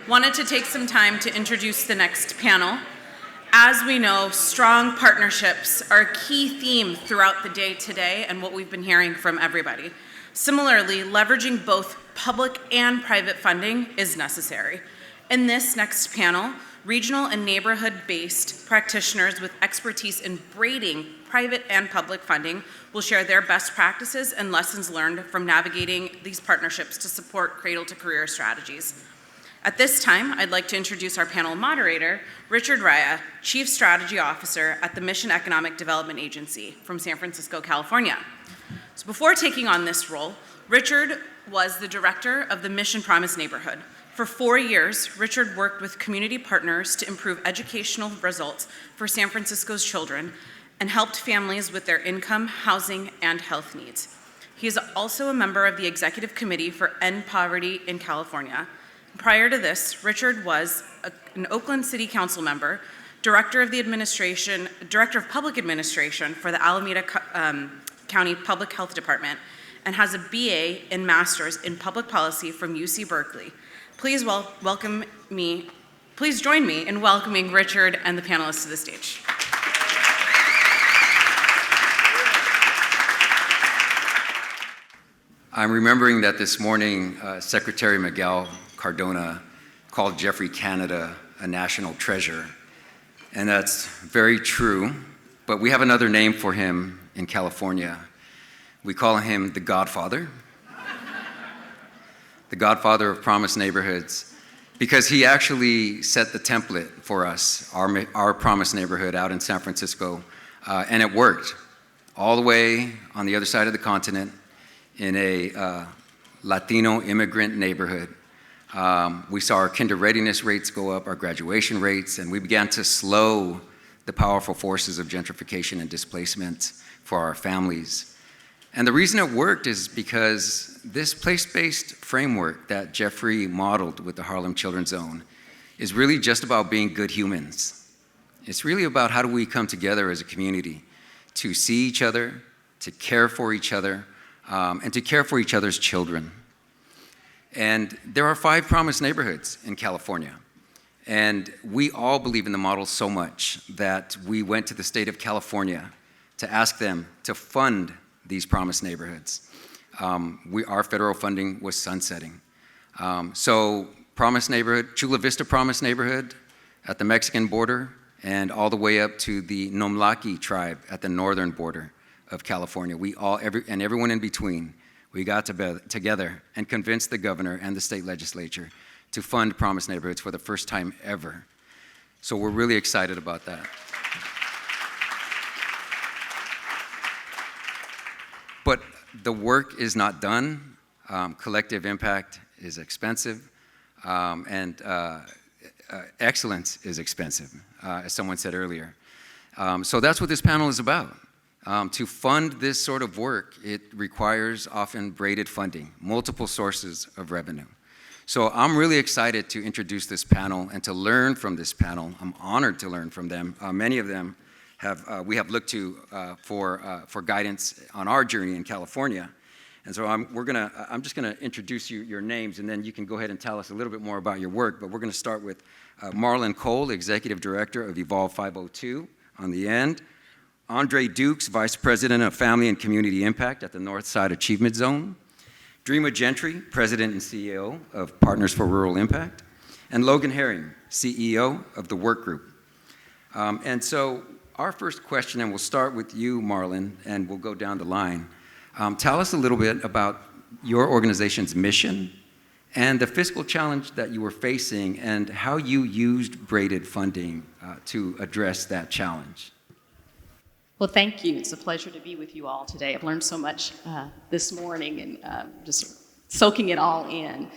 wanted to take some time to introduce the next panel. As we know, strong partnerships are a key theme throughout the day today and what we've been hearing from everybody. Similarly, leveraging both public and private funding is necessary. In this next panel, regional and neighborhood-based practitioners with expertise in braiding private and public funding will share their best practices and lessons learned from navigating these partnerships to support Cradle-to-Career strategies. At this time, I'd like to introduce our panel moderator, Richard Raya, Chief Strategy Officer at the Mission Economic Development Agency from San Francisco, California. So before taking on this role, Richard was the director of the Mission Promise neighborhood. For 4 years, Richard worked with community partners to improve educational results for San Francisco's children and helped families with their income, housing, and health needs. He is also a member of the Executive Committee for End Poverty in California. Prior to this, Richard was an Oakland City Council member, Director of Public Administration for the Alameda County Public Health Department, and has a BA and Master's in Public Policy from UC Berkeley. Please join me in welcoming Richard and the panelists to the stage. I'm remembering that this morning, Secretary Miguel Cardona called Jeffrey Canada a national treasure. And that's very true, but we have another name for him in California. We call him the Godfather. The Godfather of Promise Neighborhoods, because he actually set the template for us, our Promise neighborhood out in San Francisco, and it worked. All the way on the other side of the continent in a Latino immigrant neighborhood. We saw our kinder readiness rates go up, our graduation rates, and we began to slow the powerful forces of gentrification and displacement for our families. And the reason it worked is because this place-based framework that Jeffrey modeled with the Harlem Children's Zone is really just about being good humans. It's really about how do we come together as a community to see each other, to care for each other, and to care for each other's children. And there are 5 Promise neighborhoods in California. And we all believe in the model so much that we went to the state of California to ask them to fund these Promise neighborhoods. Our federal funding was sunsetting. So Promise neighborhood, Chula Vista Promise neighborhood at the Mexican border, and all the way up to the Nomlaki tribe at the northern border of California. And everyone in between, we got together and convinced the governor and the state legislature to fund Promise neighborhoods for the first time ever. So we're really excited about that. But the work is not done. Collective impact is expensive, and excellence is expensive, as someone said earlier. So that's what this panel is about. To fund this sort of work, it requires often braided funding, multiple sources of revenue. So I'm really excited to introduce this panel and to learn from this panel. I'm honored to learn from them. Many of them we have looked to for guidance on our journey in California. And so I'm just gonna introduce your names, and then you can go ahead and tell us a little bit more about your work. But we're gonna start with Marland Cole, Executive Director of Evolve 502 on the end. Andre Dukes, Vice President of Family and Community Impact at the Northside Achievement Zone. Dreama Gentry, President and CEO of Partners for Rural Impact. And Logan Herring, CEO of the Work Group. And so our first question, and we'll start with you, Marland, and we'll go down the line. Tell us a little bit about your organization's mission and the fiscal challenge that you were facing and how you used braided funding to address that challenge. Well, thank you. It's a pleasure to be with you all today. I've learned so much this morning and just soaking it all in.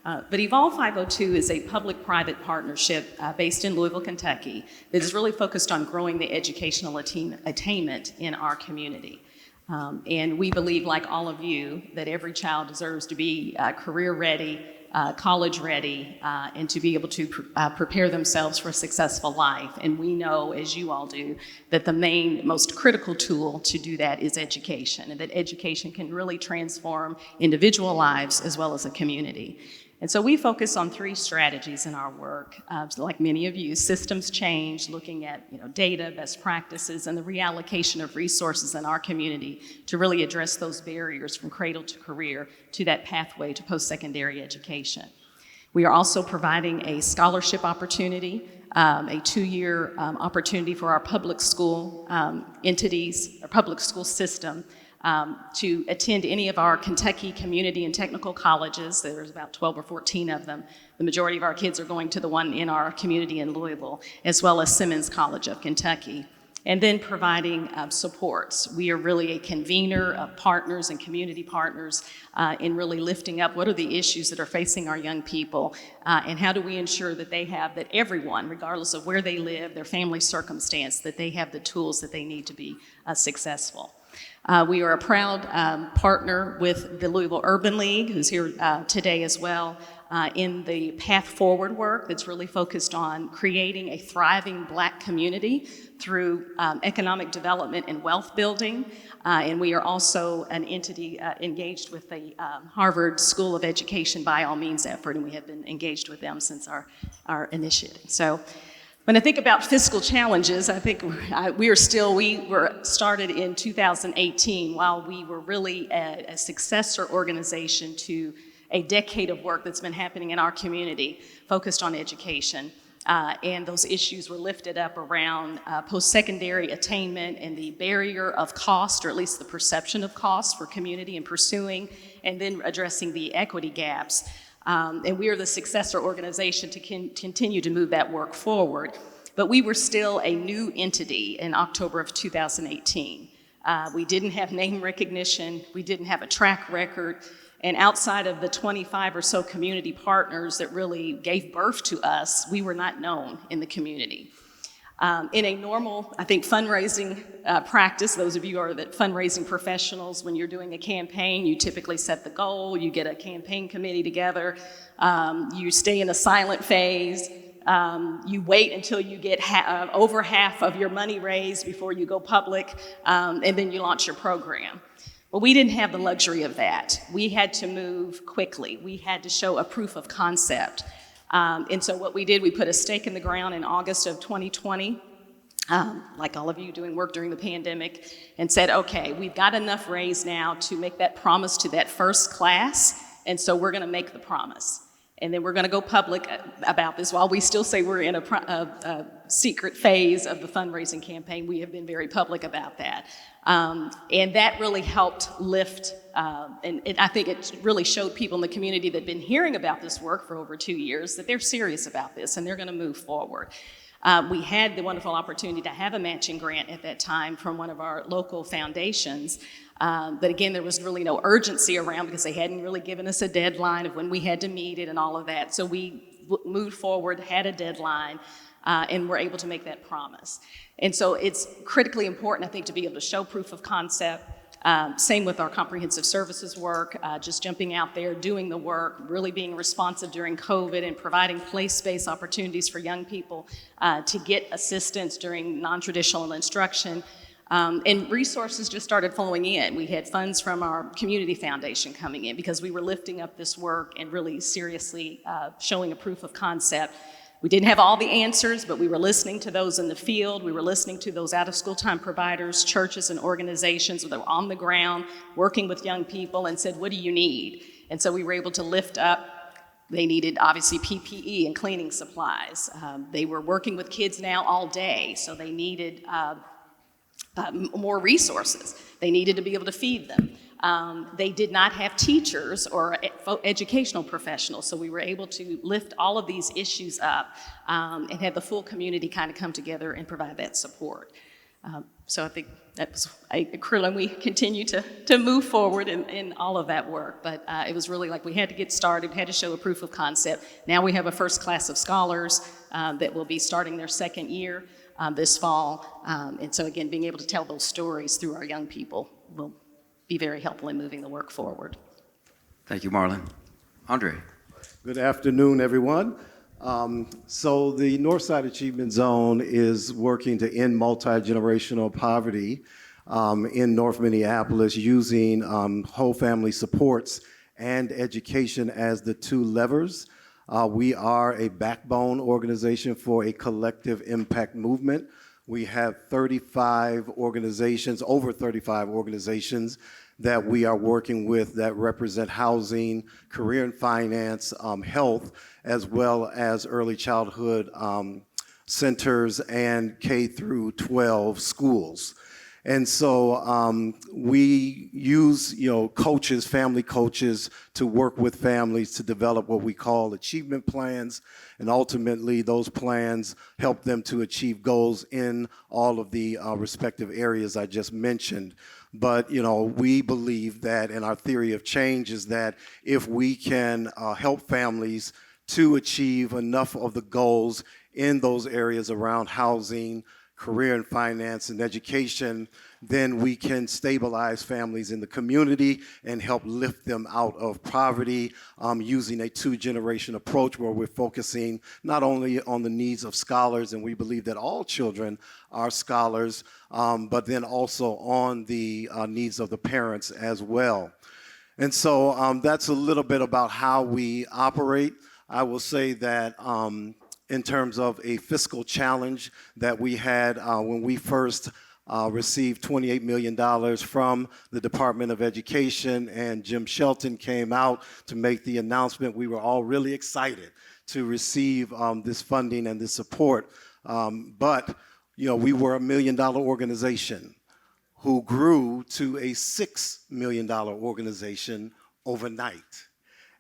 But Evolve 502 is a public-private partnership based in Louisville, Kentucky that is really focused on growing the educational attainment in our community. And we believe, like all of you, that every child deserves to be career ready, college ready, and to be able to prepare themselves for a successful life. And we know, as you all do, that the most critical tool to do that is education, and that education can really transform individual lives as well as a community. And so we focus on 3 strategies in our work, like many of you: systems change, looking at data, best practices, and the reallocation of resources in our community to really address those barriers from cradle to career to that pathway to post-secondary education. We are also providing a scholarship opportunity, a 2-year opportunity for our public school entities, our public school system, to attend any of our Kentucky community and technical colleges. There's about 12 or 14 of them. The majority of our kids are going to the one in our community in Louisville, as well as Simmons College of Kentucky. And then providing supports. We are really a convener of partners and community partners in really lifting up what are the issues that are facing our young people, and how do we ensure that that everyone, regardless of where they live, their family circumstance, that they have the tools that they need to be successful. We are a proud partner with the Louisville Urban League, who's here today as well, in the Path Forward work that's really focused on creating a thriving Black community through economic development and wealth building. And we are also an entity engaged with the Harvard School of Education By All Means effort, and we have been engaged with them since our initiative. So when I think about fiscal challenges, I think we were started in 2018, while we were really a successor organization to a decade of work that's been happening in our community focused on education. And those issues were lifted up around post-secondary attainment and the barrier of cost, or at least the perception of cost for community in pursuing, and then addressing the equity gaps. And we are the successor organization to continue to move that work forward. But we were still a new entity in October of 2018. We didn't have name recognition, we didn't have a track record, and outside of the 25 or so community partners that really gave birth to us, we were not known in the community. In a normal, I think, fundraising practice, those of you who are the fundraising professionals, when you're doing a campaign, you typically set the goal, you get a campaign committee together, you stay in a silent phase, you wait until you get over half of your money raised before you go public, and then you launch your program. Well, we didn't have the luxury of that. We had to move quickly. We had to show a proof of concept. And so what we did, we put a stake in the ground in August of 2020, like all of you doing work during the pandemic, and said, okay, we've got enough raised now to make that promise to that first class, and so we're gonna make the promise. And then we're gonna go public about this. While we still say we're in a secret phase of the fundraising campaign, we have been very public about that. And that really helped lift, and I think it really showed people in the community that had been hearing about this work for over 2 years that they're serious about this and they're gonna move forward. We had the wonderful opportunity to have a matching grant at that time from one of our local foundations. But again, there was really no urgency around because they hadn't really given us a deadline of when we had to meet it and all of that. So we moved forward, had a deadline, and were able to make that promise. And so it's critically important, I think, to be able to show proof of concept. Same with our comprehensive services work, just jumping out there, doing the work, really being responsive during COVID and providing place-based opportunities for young people to get assistance during non-traditional instruction. And resources just started flowing in. We had funds from our community foundation coming in because we were lifting up this work and really seriously showing a proof of concept. We didn't have all the answers, but we were listening to those in the field. We were listening to those out-of-school time providers, churches, and organizations that were on the ground working with young people and said, what do you need? And so we were able to lift up. They needed, obviously, PPE and cleaning supplies. They were working with kids now all day, so they needed more resources. They needed to be able to feed them. They did not have teachers or educational professionals, so we were able to lift all of these issues up and have the full community kind of come together and provide that support. So I think that was critical, and we continue to move forward in all of that work. But it was really like we had to get started, had to show a proof of concept. Now we have a first class of scholars that will be starting their second year this fall. And so again, being able to tell those stories through our young people will be very helpful in moving the work forward. Thank you, Marland. Andre. Good afternoon, everyone. So the Northside Achievement Zone is working to end multi-generational poverty in North Minneapolis using whole family supports and education as the two levers. We are a backbone organization for a collective impact movement. We have 35 organizations, over 35 organizations that we are working with that represent housing, career and finance, health, as well as early childhood centers and K through 12 schools. And so we use, coaches, family coaches, to work with families to develop what we call achievement plans, and ultimately those plans help them to achieve goals in all of the respective areas I just mentioned. But, we believe that, and our theory of change is that if we can help families to achieve enough of the goals in those areas around housing, career and finance, and education, then we can stabilize families in the community and help lift them out of poverty using a two-generation approach where we're focusing not only on the needs of scholars, and we believe that all children are scholars, but then also on the needs of the parents as well. And so that's a little bit about how we operate. I will say that in terms of a fiscal challenge that we had when we first received $28 million from the Department of Education, and Jim Shelton came out to make the announcement. We were all really excited to receive this funding and this support. But we were $1 million organization who grew to a $6 million organization overnight.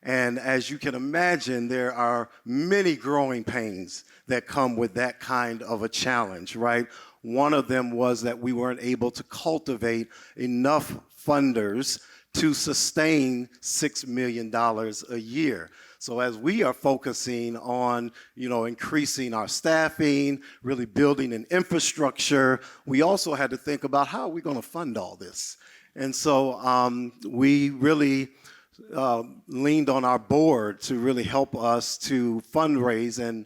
And as you can imagine, there are many growing pains that come with that kind of a challenge, right? One of them was that we weren't able to cultivate enough funders to sustain $6 million a year. So as we are focusing on, increasing our staffing, really building an infrastructure, we also had to think about how are we going to fund all this? And so we really leaned on our board to really help us to fundraise, and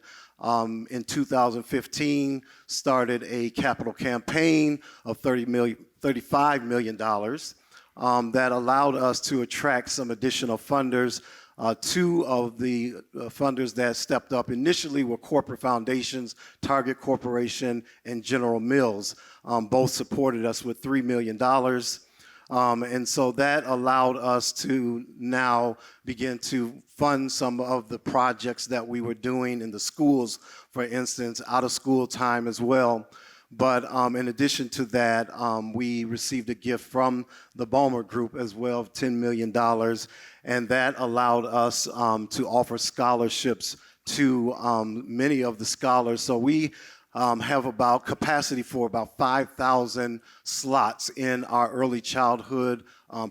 in 2015 started a capital campaign of $35 million that allowed us to attract some additional funders. Two of the funders that stepped up initially were corporate foundations, Target Corporation and General Mills. Both supported us with $3 million. And so that allowed us to now begin to fund some of the projects that we were doing in the schools, for instance, out of school time as well. But in addition to that, we received a gift from the Ballmer Group as well of $10 million, and that allowed us to offer scholarships to many of the scholars. So we have about capacity for about 5,000 slots in our early childhood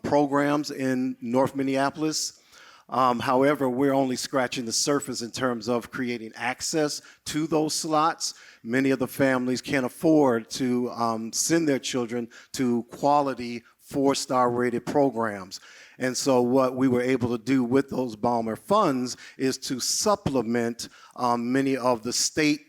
programs in North Minneapolis. However, we're only scratching the surface in terms of creating access to those slots. Many of the families can't afford to send their children to quality 4-star rated programs. And so what we were able to do with those Ballmer funds is to supplement many of the state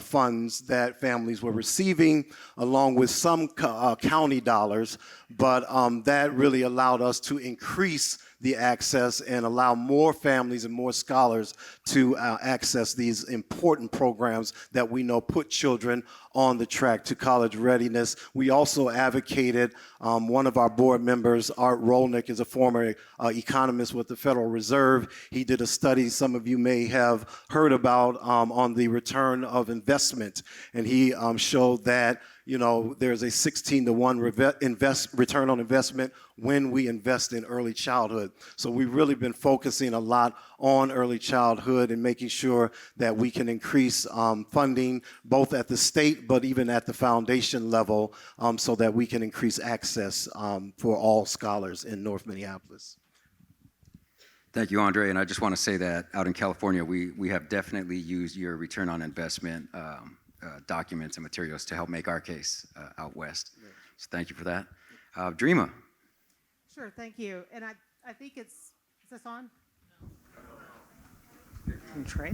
funds that families were receiving, along with some county dollars, but that really allowed us to increase the access and allow more families and more scholars to access these important programs that we know put children on the track to college readiness. We also advocated, one of our board members, Art Rolnick, is a former economist with the Federal Reserve. He did a study some of you may have heard about on the return of investment, and he showed that there's a 16-to-1 return on investment when we invest in early childhood. So we've really been focusing a lot on early childhood and making sure that we can increase funding both at the state but even at the foundation level so that we can increase access for all scholars in North Minneapolis. Thank you, Andre. And I just want to say that out in California, we have definitely used your return on investment documents and materials to help make our case out west. Yeah. So thank you for that. Dreama. Sure, thank you. And I think is this on? No. Trey?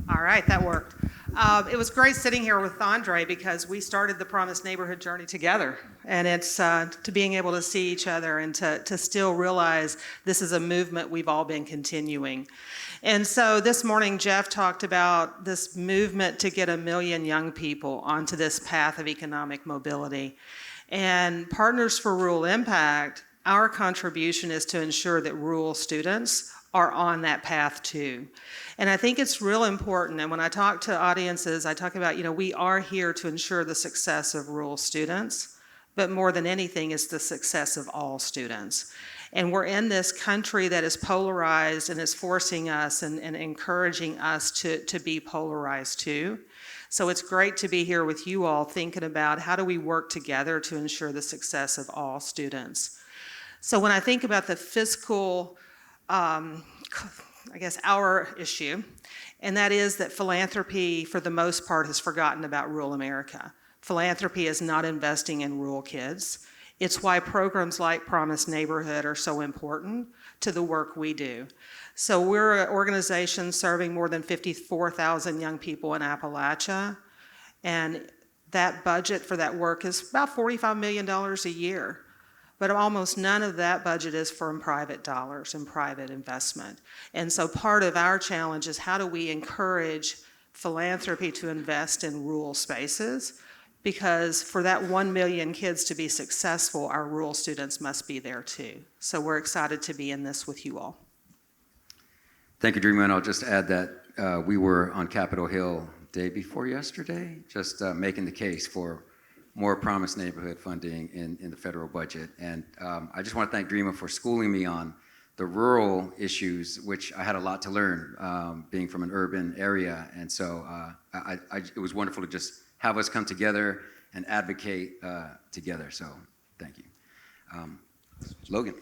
All right, that worked. It was great sitting here with Andre because we started the Promised Neighborhood journey together. And it's to being able to see each other and to still realize this is a movement we've all been continuing. And so this morning, Jeff talked about this movement to get 1 million young people onto this path of economic mobility. And Partners for Rural Impact, our contribution is to ensure that rural students are on that path too. And I think it's real important, and when I talk to audiences, I talk about, we are here to ensure the success of rural students, but more than anything, it's the success of all students. And we're in this country that is polarized and is forcing us and encouraging us to be polarized too. So it's great to be here with you all thinking about how do we work together to ensure the success of all students. So when I think about the fiscal our issue, and that is that philanthropy, for the most part, has forgotten about rural America. Philanthropy is not investing in rural kids. It's why programs like Promised Neighborhood are so important to the work we do. So we're an organization serving more than 54,000 young people in Appalachia, and that budget for that work is about $45 million a year. But almost none of that budget is from private dollars and private investment. And so part of our challenge is how do we encourage philanthropy to invest in rural spaces? Because for that 1 million kids to be successful, our rural students must be there too. So we're excited to be in this with you all. Thank you, Dreama, and I'll just add that we were on Capitol Hill day before yesterday, just making the case for more Promised Neighborhood funding in the federal budget. And I just want to thank Dreama for schooling me on the rural issues, which I had a lot to learn being from an urban area. And so it was wonderful to just have us come together and advocate together. So thank you. Logan.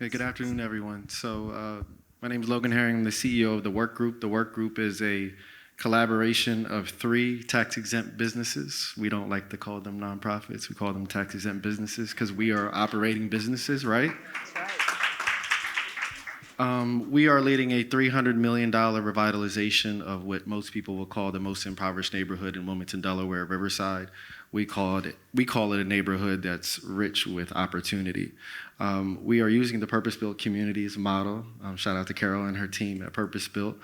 Hey, good afternoon, everyone. So my name is Logan Herring. I'm the CEO of the Work Group. The Work Group is a collaboration of 3 tax-exempt businesses. We don't like to call them nonprofits. We call them tax-exempt businesses because we are operating businesses, right? That's right. We are leading a $300 million revitalization of what most people will call the most impoverished neighborhood in Wilmington, Delaware, Riverside. We call it a neighborhood that's rich with opportunity. We are using the Purpose-Built Communities model. Shout out to Carol and her team at Purpose-Built.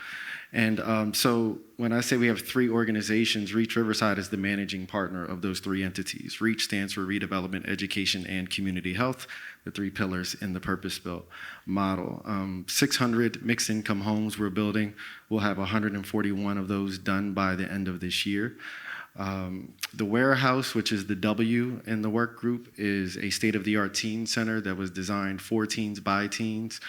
And so when I say we have 3 organizations, Reach Riverside is the managing partner of those 3 entities. Reach stands for Redevelopment, Education, and Community Health, the 3 pillars in the Purpose-Built model. 600 mixed-income homes we're building. We'll have 141 of those done by the end of this year. The Warehouse, which is the W in the Work Group, is a state-of-the-art teen center that was designed for teens by teens.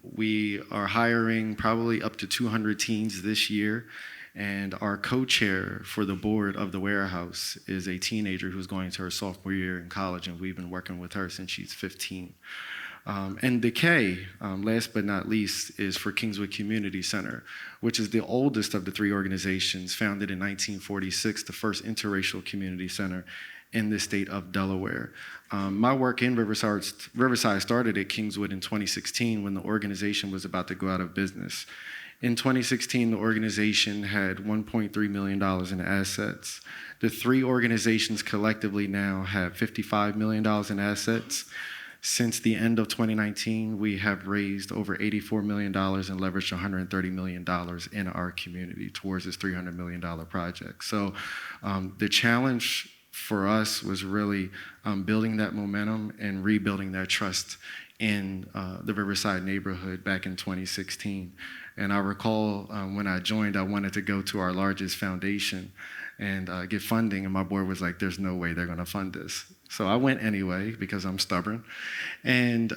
We are hiring probably up to 200 teens this year, and our co-chair for the board of the Warehouse is a teenager who's going to her sophomore year in college, and we've been working with her since she's 15. And the K, last but not least, is for Kingswood Community Center, which is the oldest of the 3 organizations, founded in 1946, the first interracial community center in the state of Delaware. My work in Riverside started at Kingswood in 2016 when the organization was about to go out of business. In 2016, the organization had $1.3 million in assets. The 3 organizations collectively now have $55 million in assets. Since the end of 2019, we have raised over $84 million and leveraged $130 million in our community towards this $300 million project. So the challenge for us was really building that momentum and rebuilding that trust in the Riverside neighborhood back in 2016. And I recall when I joined, I wanted to go to our largest foundation and get funding, and my board was like, there's no way they're gonna fund this. So I went anyway because I'm stubborn, and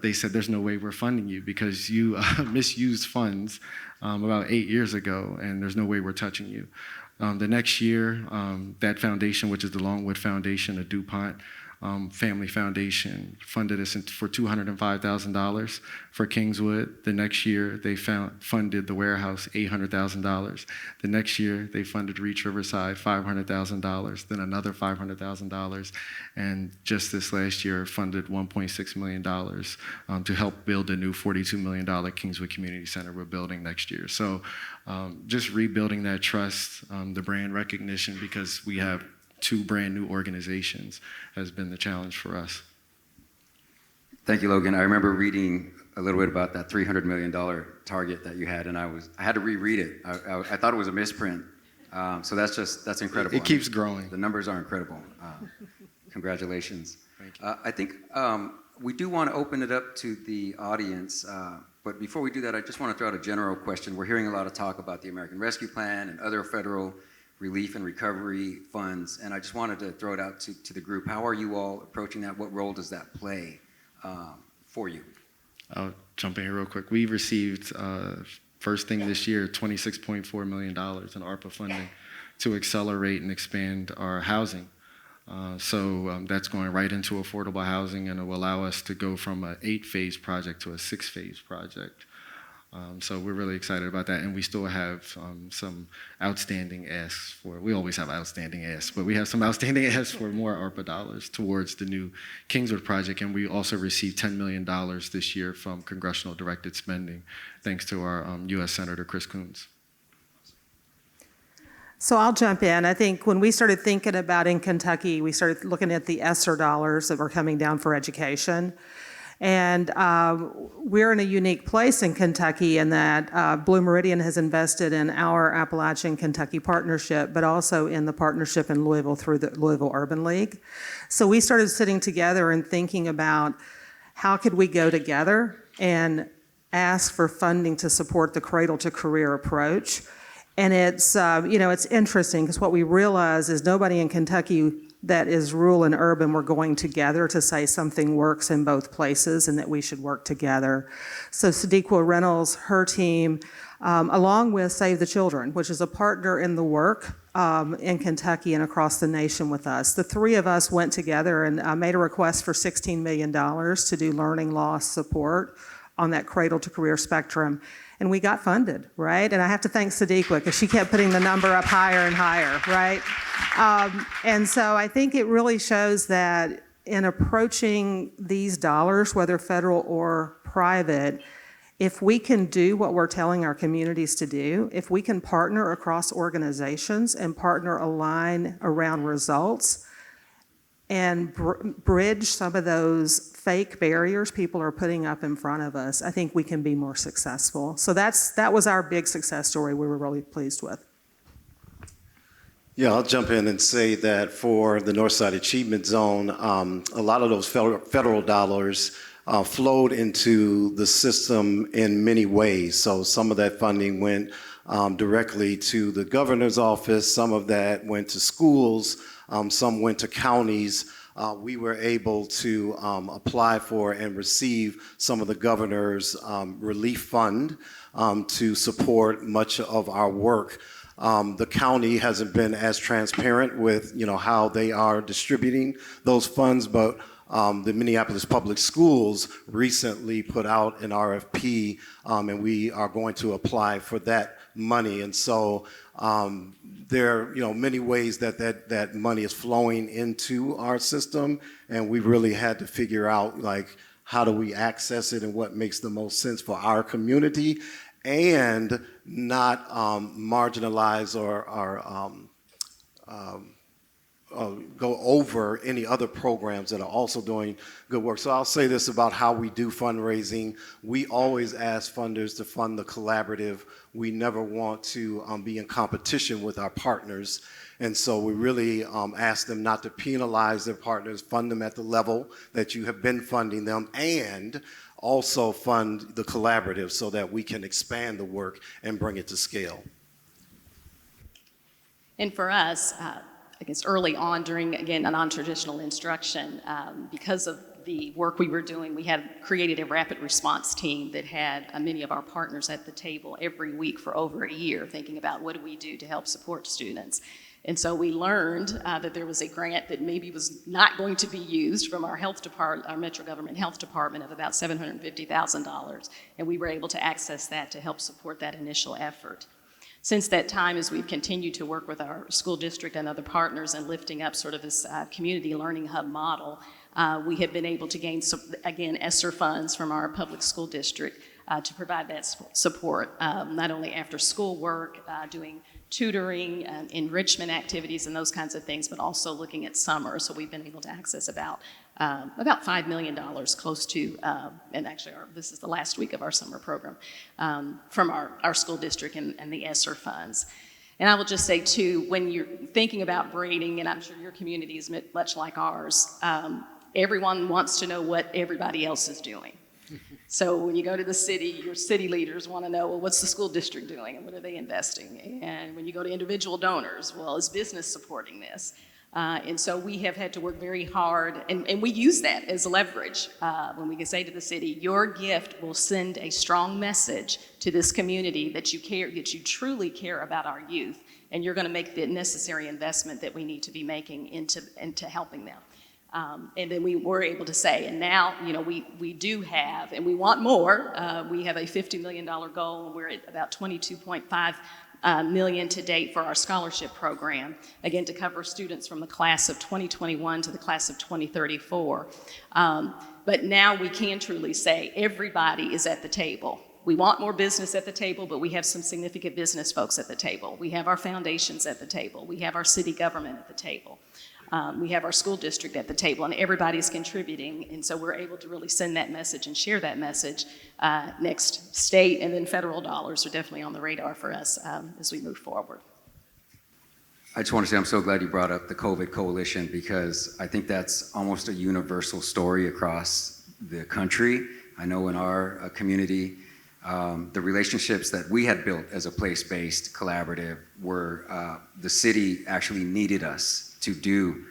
they said, there's no way we're funding you because you misused funds about 8 years ago, and there's no way we're touching you. The next year, that foundation, which is the Longwood Foundation of DuPont, Family Foundation funded us for $205,000 for Kingswood. The next year, they funded the warehouse $800,000. The next year, they funded Reach Riverside $500,000, then another $500,000, and just this last year funded $1.6 million to help build a new $42 million Kingswood Community Center we're building next year. So just rebuilding that trust, the brand recognition, because we have 2 brand new organizations, has been the challenge for us. Thank you, Logan. I remember reading a little bit about that $300 million target that you had, and I had to reread it. I thought it was a misprint. So that's incredible. It keeps growing. The numbers are incredible. Congratulations. Thank you. I think we do want to open it up to the audience, but before we do that, I just want to throw out a general question. We're hearing a lot of talk about the American Rescue Plan and other federal relief and recovery funds, and I just wanted to throw it out to the group. How are you all approaching that? What role does that play for you? I'll jump in here real quick. We received, first thing this year, $26.4 million in ARPA funding to accelerate and expand our housing. So that's going right into affordable housing, and it will allow us to go from an 8-phase project to a 6-phase project. So we're really excited about that, and we still have some outstanding asks for, we always have outstanding asks, but we have some outstanding asks for more ARPA dollars towards the new Kingswood project, and we also received $10 million this year from congressional directed spending, thanks to our U.S. Senator Chris Coons. So I'll jump in. I think when we started thinking about in Kentucky, we started looking at the ESSER dollars that were coming down for education. And we're in a unique place in Kentucky in that Blue Meridian has invested in our Appalachian-Kentucky partnership, but also in the partnership in Louisville through the Louisville Urban League. So we started sitting together and thinking about how could we go together and ask for funding to support the Cradle-to-Career approach. And it's, it's interesting because what we realize is nobody in Kentucky that is rural and urban, we're going together to say something works in both places and that we should work together. So Sadiqa Reynolds, her team, along with Save the Children, which is a partner in the work in Kentucky and across the nation with us. The 3 of us went together and made a request for $16 million to do learning loss support on that Cradle-to-Career spectrum. And we got funded, right? And I have to thank Sadiqa because she kept putting the number up higher and higher, right? And so I think it really shows that in approaching these dollars, whether federal or private, if we can do what we're telling our communities to do, if we can partner across organizations and align around results, and bridge some of those fake barriers people are putting up in front of us, I think we can be more successful. So that was our big success story we were really pleased with. Yeah, I'll jump in and say that for the Northside Achievement Zone, a lot of those federal dollars flowed into the system in many ways. So some of that funding went directly to the governor's office, some of that went to schools, some went to counties. We were able to apply for and receive some of the governor's relief fund to support much of our work. The county hasn't been as transparent with how they are distributing those funds, but the Minneapolis Public Schools recently put out an RFP, and we are going to apply for that money. And so there are many ways that money is flowing into our system, and we really had to figure out how do we access it and what makes the most sense for our community and not marginalize or go over any other programs that are also doing good work. So I'll say this about how we do fundraising. We always ask funders to fund the collaborative. We never want to be in competition with our partners. And so we really ask them not to penalize their partners, fund them at the level that you have been funding them, and also fund the collaborative so that we can expand the work and bring it to scale. And for us, I guess early on during, again, a non-traditional instruction, because of the work we were doing, we had created a rapid response team that had many of our partners at the table every week for over a year, thinking about what do we do to help support students. And so we learned that there was a grant that maybe was not going to be used from our health department, our Metro Government Health Department, of about $750,000, and we were able to access that to help support that initial effort. Since that time, as we've continued to work with our school district and other partners and lifting up sort of this community learning hub model, we have been able to gain, again, ESSER funds from our public school district to provide that support, not only after school work, doing tutoring, enrichment activities and those kinds of things, but also looking at summer. So we've been able to access about $5 million, close to, and actually this is the last week of our summer program, from our school district and the ESSER funds. And I will just say too, when you're thinking about braiding, and I'm sure your community is much like ours, everyone wants to know what everybody else is doing. So when you go to the city, your city leaders want to know, well, what's the school district doing and what are they investing? And when you go to individual donors, well, is business supporting this? And so we have had to work very hard, and we use that as leverage when we can say to the city, your gift will send a strong message to this community that you care, that you truly care about our youth, and you're going to make the necessary investment that we need to be making into helping them. And then we were able to say, and now, you know, we do have, and we want more, we have a $50 million goal, and we're at about 22.5 million to date for our scholarship program, again, to cover students from the class of 2021 to the class of 2034. But now we can truly say everybody is at the table. We want more business at the table, but we have some significant business folks at the table. We have our foundations at the table. We have our city government at the table. We have our school district at the table, and everybody's contributing, and so we're able to really send that message and share that message. Next, state and then federal dollars are definitely on the radar for us as we move forward. I just want to say I'm so glad you brought up the COVID Coalition, because I think that's almost a universal story across the country. I know in our community, the relationships that we had built as a place-based collaborative were the city actually needed us to do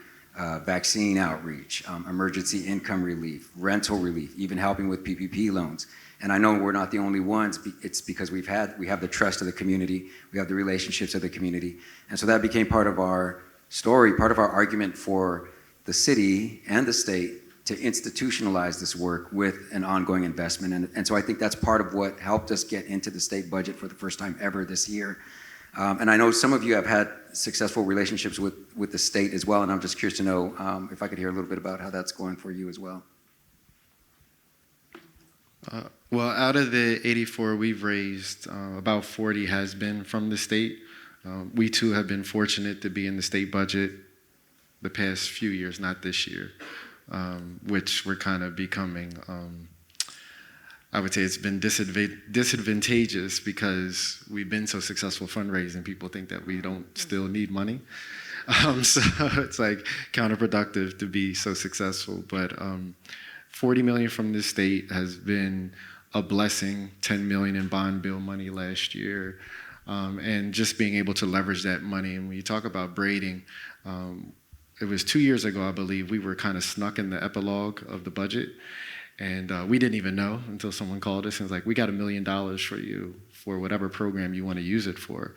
vaccine outreach, emergency income relief, rental relief, even helping with PPP loans. And I know we're not the only ones. It's because we have the trust of the community, we have the relationships of the community. And so that became part of our story, part of our argument for the city and the state to institutionalize this work with an ongoing investment. And so I think that's part of what helped us get into the state budget for the first time ever this year. And I know some of you have had successful relationships with the state as well, and I'm just curious to know if I could hear a little bit about how that's going for you as well. Well, out of the 84 we've raised, about 40 has been from the state. We too have been fortunate to be in the state budget the past few years, not this year, which we're kind of becoming, I would say it's been disadvantageous because we've been so successful fundraising. People think that we don't still need money. So it's like counterproductive to be so successful. But 40 million from the state has been a blessing, 10 million in bond bill money last year. And just being able to leverage that money. And when you talk about braiding, it was 2 years ago, I believe, we were kind of snuck in the epilogue of the budget. And we didn't even know until someone called us and was like, we got $1 million for you for whatever program you want to use it for.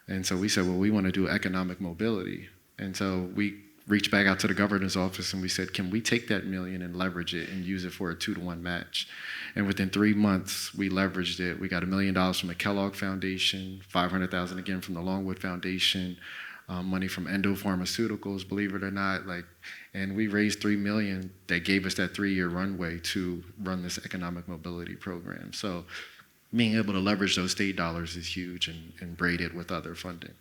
And so we said, well, we want to do economic mobility. And so we reached back out to the governor's office and we said, can we take that $1 million and leverage it and use it for a 2-to-1 match? And within 3 months, we leveraged it. We got $1 million from the Kellogg Foundation, $500,000 again from the Longwood Foundation, money from Endo Pharmaceuticals, believe it or not, and we raised $3 million that gave us that 3-year runway to run this economic mobility program. So being able to leverage those state dollars is huge and braid it with other funding.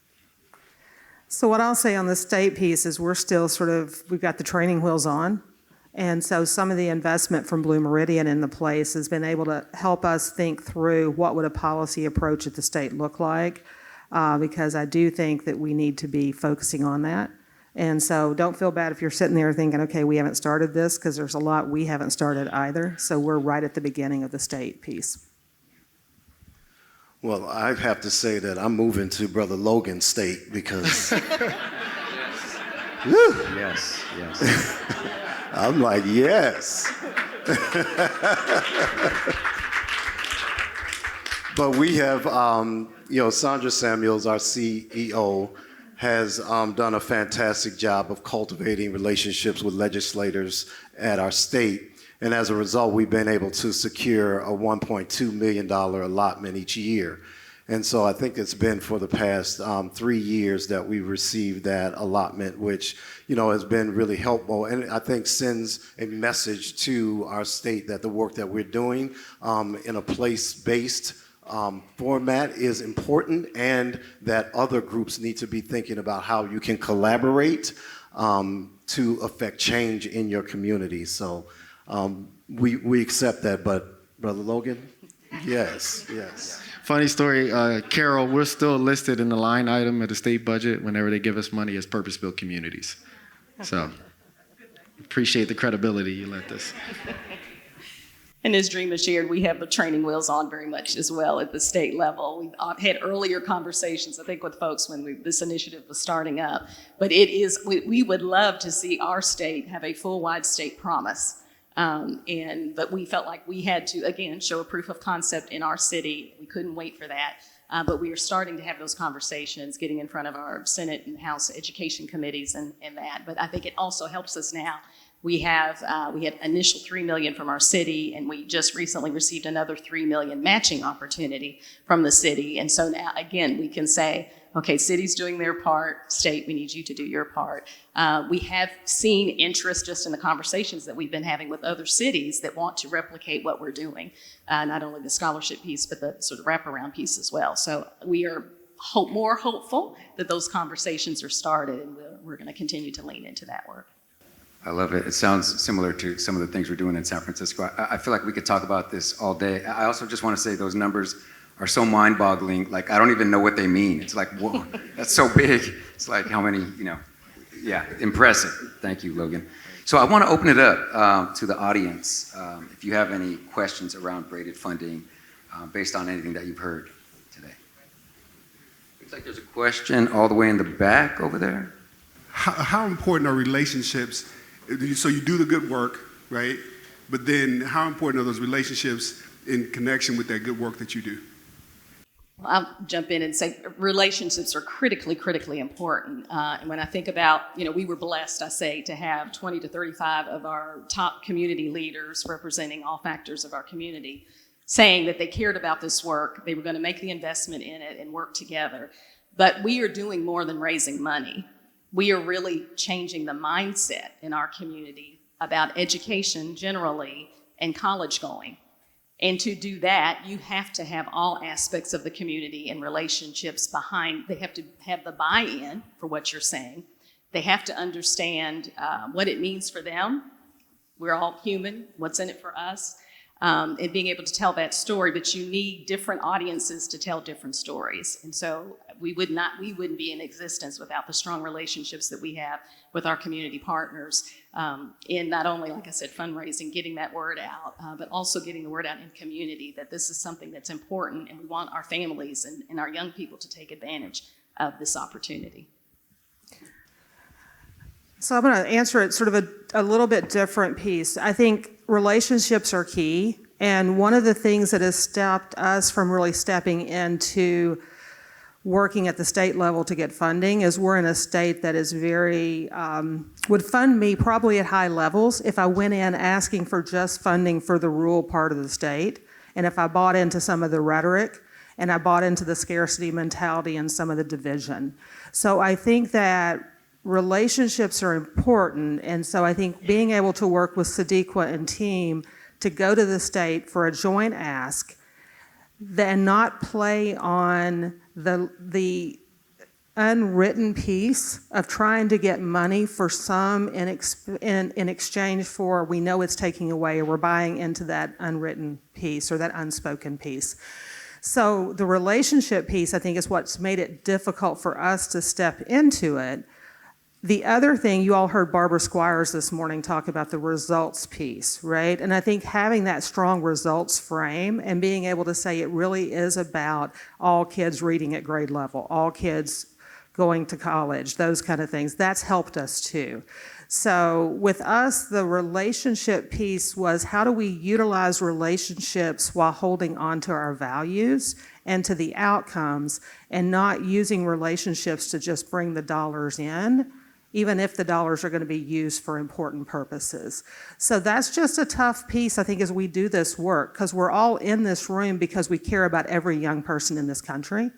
So what I'll say on the state piece is we're still we've got the training wheels on. And so some of the investment from Blue Meridian in the place has been able to help us think through what would a policy approach at the state look like. Because I do think that we need to be focusing on that. And so don't feel bad if you're sitting there thinking, okay, we haven't started this, because there's a lot we haven't started either. So we're right at the beginning of the state piece. Well, I have to say that I'm moving to Brother Logan State because Yes, yes. I'm like, yes. But we have, Sandra Samuels, our CEO, has done a fantastic job of cultivating relationships with legislators at our state. And as a result, we've been able to secure a $1.2 million allotment each year. And so I think it's been for the past 3 years that we've received that allotment, which, has been really helpful. And I think sends a message to our state that the work that we're doing in a place-based format is important, and that other groups need to be thinking about how you can collaborate to affect change in your community. So we accept that, but Brother Logan, yes. Funny story, Carol, we're still listed in the line item of the state budget whenever they give us money as purpose-built communities. So appreciate the credibility you lent us. And as Dreama shared, we have the training wheels on very much as well at the state level. We've had earlier conversations, I think, with folks when this initiative was starting up. But we would love to see our state have a full-wide state promise. But we felt like we had to, again, show a proof of concept in our city. We couldn't wait for that. But we are starting to have those conversations, getting in front of our Senate and House education committees and that. But I think it also helps us now. We had initial $3 million from our city, and we just recently received another $3 million matching opportunity from the city. And so now, again, we can say, okay, city's doing their part, state, we need you to do your part. We have seen interest just in the conversations that we've been having with other cities that want to replicate what we're doing, not only the scholarship piece, but the sort of wraparound piece as well. So we are more hopeful that those conversations are started, and we're going to continue to lean into that work. I love it. It sounds similar to some of the things we're doing in San Francisco. I feel like we could talk about this all day. I also just want to say those numbers are so mind-boggling. Like, I don't even know what they mean. It's like, whoa, that's so big. It's like how many, impressive. Thank you, Logan. So I want to open it up to the audience. If you have any questions around braided funding based on anything that you've heard today. Looks like there's a question all the way in the back over there. How important are relationships? So you do the good work, right? But then how important are those relationships in connection with that good work that you do? Well, I'll jump in and say relationships are critically important. And when I think about, we were blessed, I say, to have 20 to 35 of our top community leaders representing all factors of our community saying that they cared about this work, they were going to make the investment in it and work together. But we are doing more than raising money. We are really changing the mindset in our community about education generally and college going. And to do that, you have to have all aspects of the community and relationships behind. They have to have the buy-in for what you're saying. They have to understand what it means for them. We're all human. What's in it for us? And being able to tell that story, but you need different audiences to tell different stories. And so we wouldn't be in existence without the strong relationships that we have with our community partners in not only, like I said, fundraising, getting that word out, but also getting the word out in community that this is something that's important, and we want our families and our young people to take advantage of this opportunity. So I'm going to answer it sort of a little bit different piece. I think relationships are key, and one of the things that has stopped us from really stepping into working at the state level to get funding is we're in a state that is very, would fund me probably at high levels if I went in asking for just funding for the rural part of the state, and if I bought into some of the rhetoric, and I bought into the scarcity mentality and some of the division. So I think that relationships are important, and so I think being able to work with Sadiqa and team to go to the state for a joint ask, then not play on the unwritten piece of trying to get money for some in exchange for we know it's taking away, or we're buying into that unwritten piece or that unspoken piece. So the relationship piece, I think, is what's made it difficult for us to step into it. The other thing, you all heard Barbara Squires this morning talk about the results piece, right? And I think having that strong results frame and being able to say it really is about all kids reading at grade level, all kids going to college, those kind of things. That's helped us too. So with us, the relationship piece was how do we utilize relationships while holding on to our values and to the outcomes and not using relationships to just bring the dollars in, even if the dollars are going to be used for important purposes. So that's just a tough piece, I think, as we do this work, because we're all in this room because we care about every young person in this country.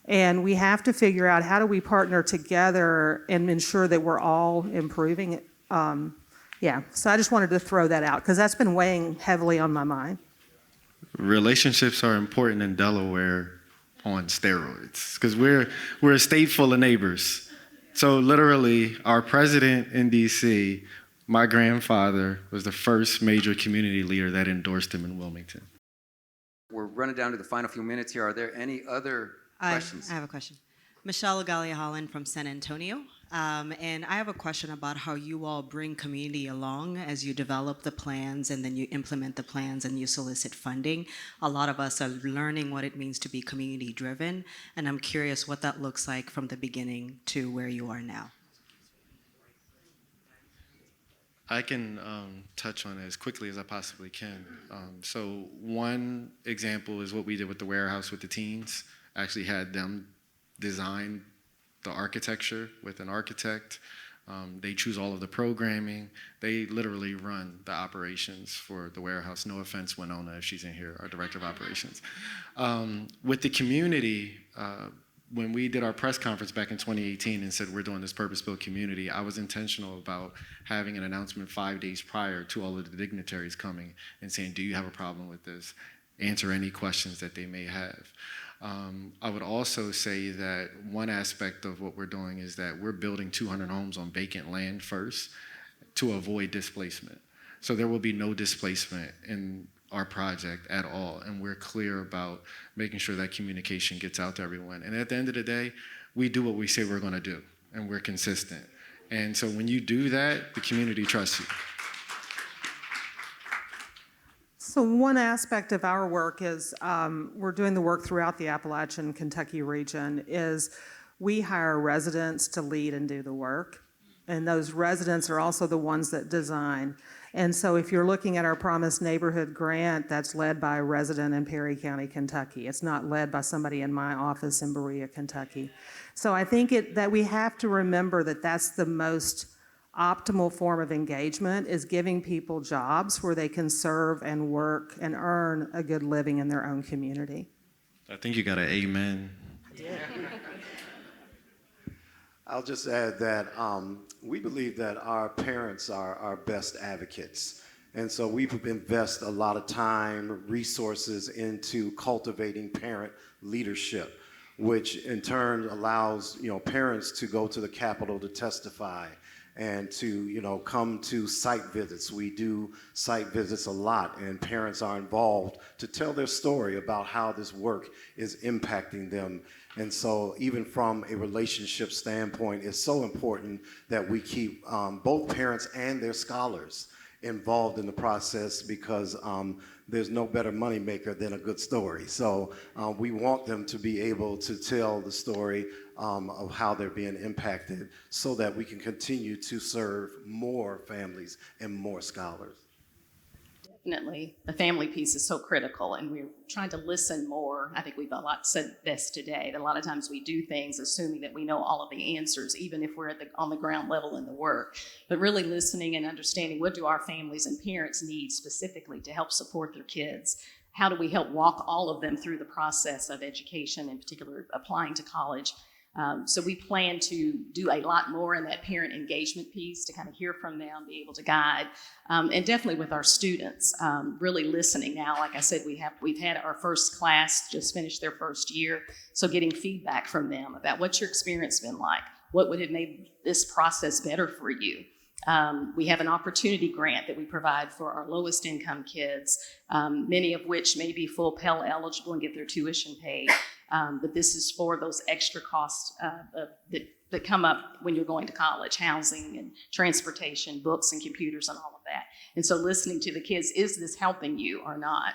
And we have to figure out how do we partner together and ensure that we're all improving. So I just wanted to throw that out because that's been weighing heavily on my mind. Relationships are important in Delaware on steroids because we're a state full of neighbors. So literally, our president in D.C., my grandfather, was the first major community leader that endorsed him in Wilmington. We're running down to the final few minutes here. Are there any other questions? I have a question. Michelle Galia-Holland from San Antonio. And I have a question about how you all bring community along as you develop the plans and then you implement the plans and you solicit funding. A lot of us are learning what it means to be community driven, and I'm curious what that looks like from the beginning to where you are now. I can touch on it as quickly as I possibly can. So one example is what we did with the warehouse with the teens. Actually had them design the architecture with an architect. They choose all of the programming. They literally run the operations for the warehouse. No offense, Winona, if she's in here, our director of operations. With the community, when we did our press conference back in 2018 and said we're doing this purpose-built community, I was intentional about having an announcement 5 days prior to all of the dignitaries coming and saying, do you have a problem with this? Answer any questions that they may have. I would also say that one aspect of what we're doing is that we're building 200 homes on vacant land first to avoid displacement. So there will be no displacement in our project at all, and we're clear about making sure that communication gets out to everyone. And at the end of the day, we do what we say we're going to do, and we're consistent. And so when you do that, the community trusts you. So one aspect of our work is we're doing the work throughout the Appalachian Kentucky region is we hire residents to lead and do the work. And those residents are also the ones that design. And so if you're looking at our Promised Neighborhood grant, that's led by a resident in Perry County, Kentucky. It's not led by somebody in my office in Berea, Kentucky. So I think that we have to remember that that's the most optimal form of engagement is giving people jobs where they can serve and work and earn a good living in their own community. I think you got an amen. I'll just add that we believe that our parents are our best advocates. And so we invest a lot of time, resources into cultivating parent leadership, which in turn allows parents to go to the Capitol to testify and to come to site visits. We do site visits a lot, and parents are involved to tell their story about how this work is impacting them. And so even from a relationship standpoint, it's so important that we keep both parents and their scholars involved in the process because there's no better moneymaker than a good story. So we want them to be able to tell the story of how they're being impacted so that we can continue to serve more families and more scholars. Definitely. The family piece is so critical, and we're trying to listen more. I think we've a lot said this today, that a lot of times we do things assuming that we know all of the answers, even if we're on the ground level in the work. But really listening and understanding what do our families and parents need specifically to help support their kids. How do we help walk all of them through the process of education, in particular applying to college? So we plan to do a lot more in that parent engagement piece to kind of hear from them, be able to guide, and definitely with our students, really listening now. Like I said, we've had our first class just finished their first year, so getting feedback from them about what's your experience been like, what would have made this process better for you. We have an opportunity grant that we provide for our lowest income kids, many of which may be full Pell eligible and get their tuition paid. But this is for those extra costs that come up when you're going to college, housing and transportation, books and computers and all of that. And so listening to the kids, is this helping you or not?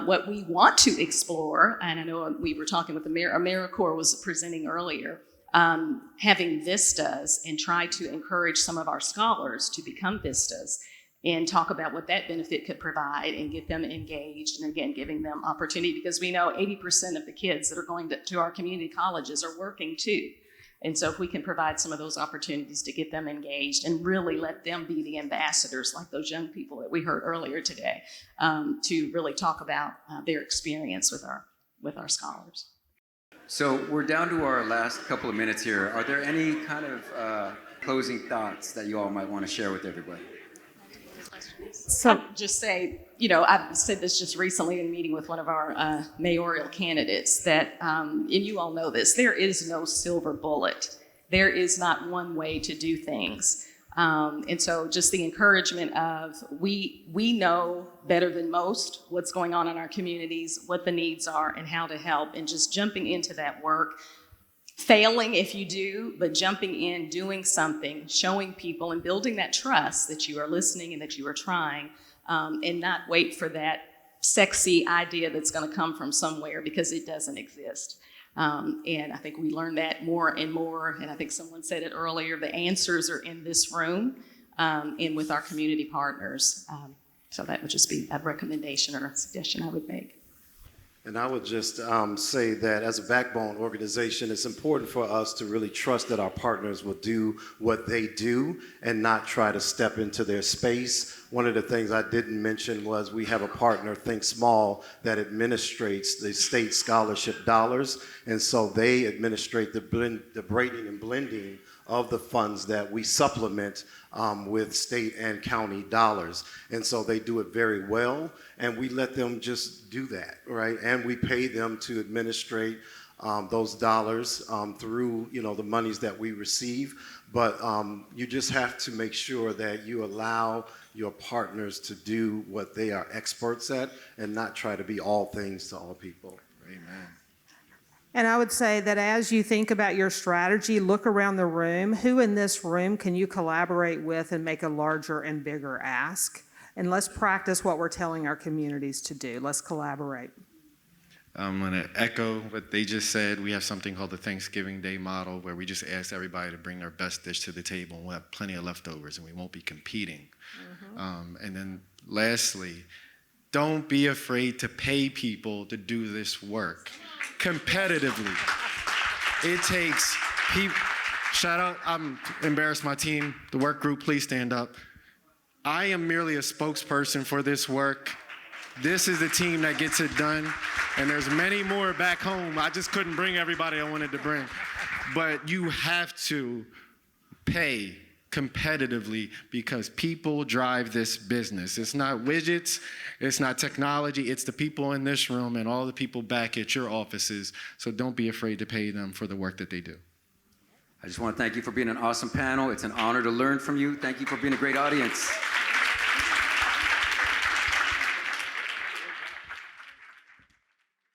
What we want to explore, and I know we were talking with AmeriCorps was presenting earlier, having vistas and try to encourage some of our scholars to become vistas and talk about what that benefit could provide and get them engaged, and again, giving them opportunity, because we know 80% of the kids that are going to our community colleges are working too. And so if we can provide some of those opportunities to get them engaged and really let them be the ambassadors, like those young people that we heard earlier today, to really talk about their experience with our scholars. So we're down to our last couple of minutes here. Are there any kind of closing thoughts that you all might want to share with everybody? So I'll just say, I've said this just recently in a meeting with one of our mayoral candidates that, and you all know this, there is no silver bullet. There is not one way to do things. And so just the encouragement of we know better than most what's going on in our communities, what the needs are, and how to help, and just jumping into that work. Failing if you do, but jumping in, doing something, showing people and building that trust that you are listening and that you are trying, and not wait for that sexy idea that's going to come from somewhere, because it doesn't exist. And I think we learn that more and more, and I think someone said it earlier, the answers are in this room and with our community partners. So that would just be a recommendation or a suggestion I would make. And I would just say that as a backbone organization, it's important for us to really trust that our partners will do what they do and not try to step into their space. One of the things I didn't mention was we have a partner, Think Small, that administrates the state scholarship dollars. And so they administrate the braiding and blending of the funds that we supplement with state and county dollars. And so they do it very well, and we let them just do that, right? And we pay them to administrate those dollars through, the monies that we receive. But you just have to make sure that you allow your partners to do what they are experts at and not try to be all things to all people. Amen. And I would say that as you think about your strategy, look around the room. Who in this room can you collaborate with and make a larger and bigger ask? And let's practice what we're telling our communities to do. Let's collaborate. I'm going to echo what they just said. We have something called the Thanksgiving Day model, where we just ask everybody to bring their best dish to the table, and we'll have plenty of leftovers, and we won't be competing. And then lastly, don't be afraid to pay people to do this work competitively. It takes people. Shout out, I'm embarrassed my team, the work group, please stand up. I am merely a spokesperson for this work. This is the team that gets it done, and there's many more back home. I just couldn't bring everybody I wanted to bring. But you have to pay competitively, because people drive this business. It's not widgets, it's not technology, it's the people in this room and all the people back at your offices. So don't be afraid to pay them for the work that they do. I just want to thank you for being an awesome panel. It's an honor to learn from you. Thank you for being a great audience.